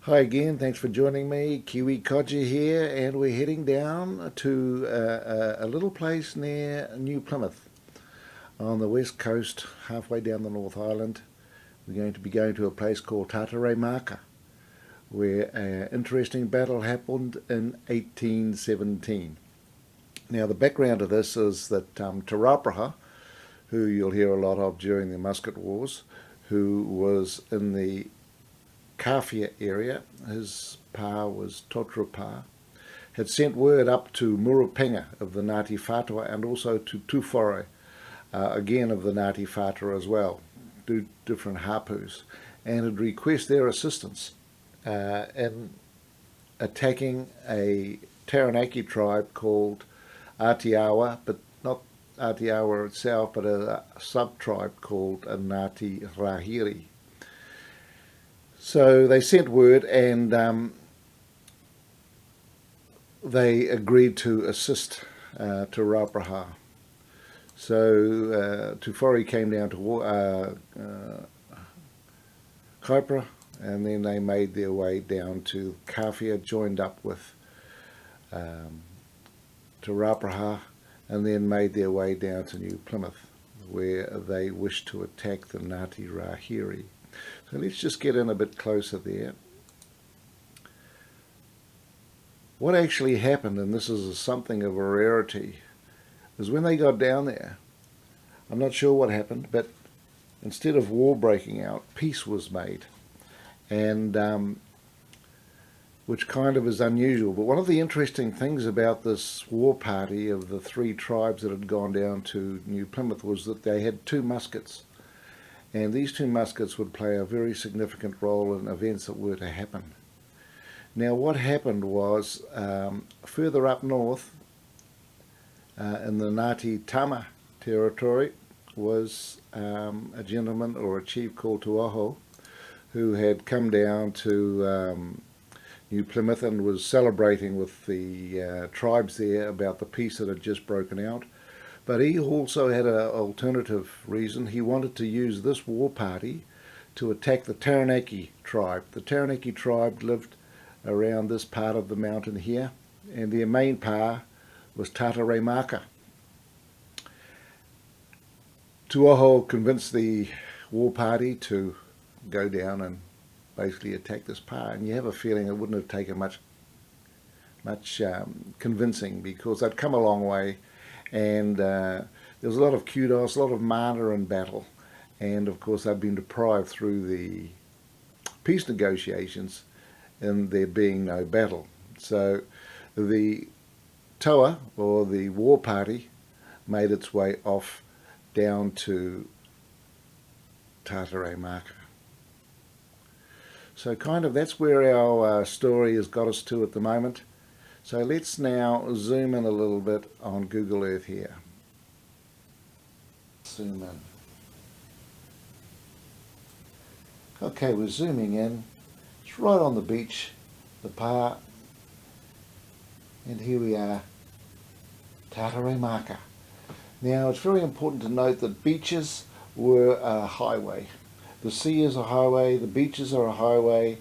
Hi again, thanks for joining me. Kiwi Kodja here, and we're heading down to a little place near New Plymouth on the west coast, halfway down the North Island. We're going to be going to a place called Tataraimaka, where an interesting battle happened in 1817. Now, the background of this is that Tarapraha, who you'll hear a lot of during the Musket Wars, who was in the Kawhia area, his pa was Totrapa, had sent word up to Murupenga of the Ngati Whatua and also to Tufore, again of the Ngati Whatua as well, different hapus, and had requested their assistance in attacking a Taranaki tribe called Aotearoa, but not Aotearoa itself, but a sub-tribe called Ngati Rahiri. So they sent word, and they agreed to assist Te Rapraha. So Tufori came down to Kaipara, and then they made their way down to Kawhia, joined up with Te Rapraha, and then made their way down to New Plymouth, where they wished to attack the Ngati Rahiri. So let's just get in a bit closer there. What actually happened, and this is something of a rarity, is when they got down there, I'm not sure what happened, but instead of war breaking out, peace was made, and which kind of is unusual. But one of the interesting things about this war party of the three tribes that had gone down to New Plymouth was that they had two muskets. And these two muskets would play a very significant role in events that were to happen. Now, what happened was further up north in the Ngati Toa territory was a gentleman or a chief called Tuaho, who had come down to New Plymouth and was celebrating with the tribes there about the peace that had just broken out. But he also had an alternative reason. He wanted to use this war party to attack the Taranaki tribe. The Taranaki tribe lived around this part of the mountain here, and their main pa was Tataraimaka. Tuaho convinced the war party to go down and basically attack this pa, and you have a feeling it wouldn't have taken much convincing, because they'd come a long way. And there was a lot of kudos, a lot of mana in battle, and of course they've been deprived through the peace negotiations in there being no battle. So the Toa, or the war party, made its way off down to Tataraimaka. So kind of that's where our story has got us to at the moment. So let's now zoom in a little bit on Google Earth here. Zoom in. Okay, we're zooming in. It's right on the beach, the pa, and here we are, Tataraimaka. Now, it's very important to note that beaches were a highway. The sea is a highway, the beaches are a highway,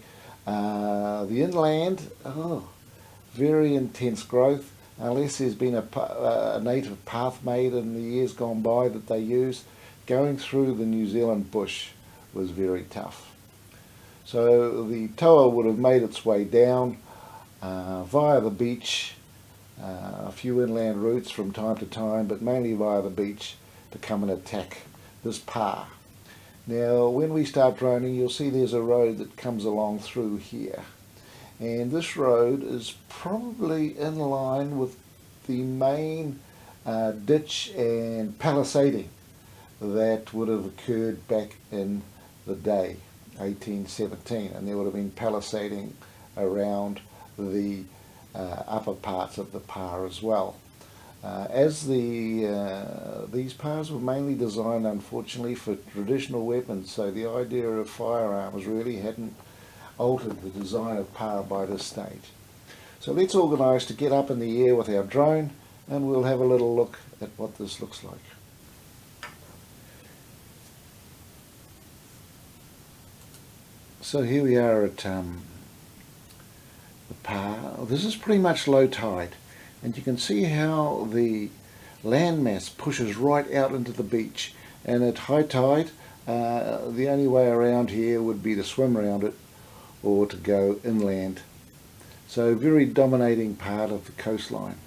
the inland, very intense growth, unless there's been a native path made in the years gone by that they used. Going through the New Zealand bush was very tough. So the Toa would have made its way down via the beach, a few inland routes from time to time, but mainly via the beach to come and attack this pa. Now, when we start droning, you'll see there's a road that comes along through here. And this road is probably in line with the main ditch and palisading that would have occurred back in the day, 1817, and there would have been palisading around the upper parts of the pa as well. As these pas were mainly designed, unfortunately, for traditional weapons, so the idea of firearms really hadn't altered the design of pa by this stage. So let's organise to get up in the air with our drone, and we'll have a little look at what this looks like. So here we are at pa. This is pretty much low tide, and you can see how the landmass pushes right out into the beach, and at high tide the only way around here would be to swim around it or to go inland. So very dominating part of the coastline.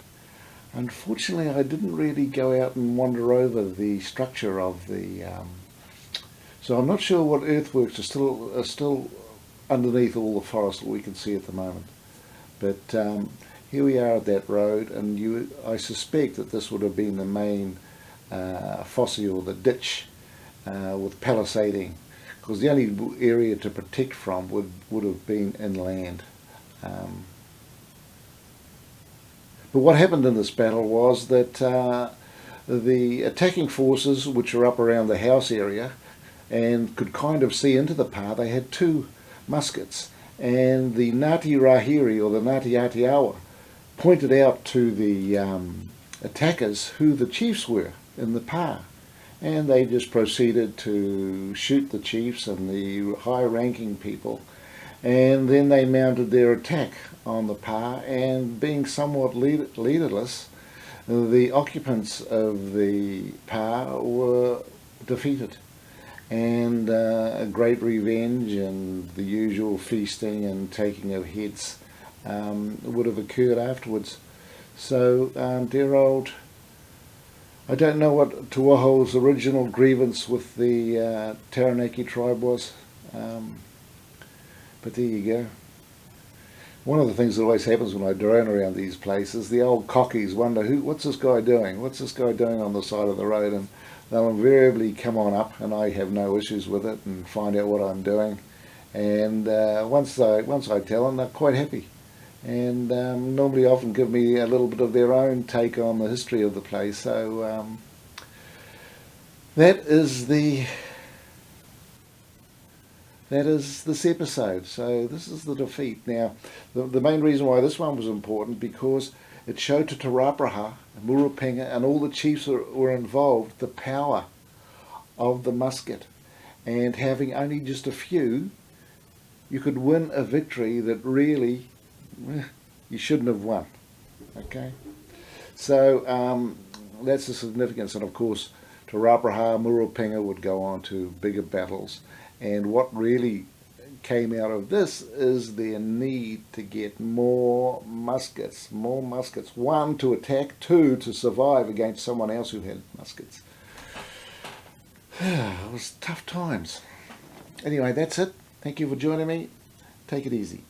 Unfortunately, I didn't really go out and wander over the structure of the so I'm not sure what earthworks are still underneath all the forest that we can see at the moment. But here we are at that road, and I suspect that this would have been the main fosse, or the ditch, with palisading, because the only area to protect from would have been inland. But what happened in this battle was that the attacking forces, which are up around the house area and could kind of see into the pa, they had 2 muskets, and the Ngati Rahiri, or the Ngati Whatua, pointed out to the attackers who the chiefs were in the pa, and they just proceeded to shoot the chiefs and the high-ranking people, and then they mounted their attack on the pa, and being somewhat leaderless, the occupants of the pa were defeated, and a great revenge and the usual feasting and taking of heads would have occurred afterwards. So dear old, I don't know what Te Waho's original grievance with the Taranaki tribe was, but there you go. One of the things that always happens when I drone around these places, the old cockies wonder, what's this guy doing? What's this guy doing on the side of the road? And they'll invariably come on up, and I have no issues with it, and find out what I'm doing. And once I tell them, they're quite happy, and normally often give me a little bit of their own take on the history of the place. So that is this episode. So this is the defeat. Now, the main reason why this one was important, because it showed to Te Rapraha, Murupenga, and all the chiefs that were involved, the power of the musket. And having only just a few, you could win a victory that really you shouldn't have won. Okay? So that's the significance. And of course, Te Rapraha, Murupenga would go on to bigger battles. And what really came out of this is their need to get more muskets. 1, to attack, 2, to survive against someone else who had muskets. It was tough times. Anyway, that's it. Thank you for joining me. Take it easy.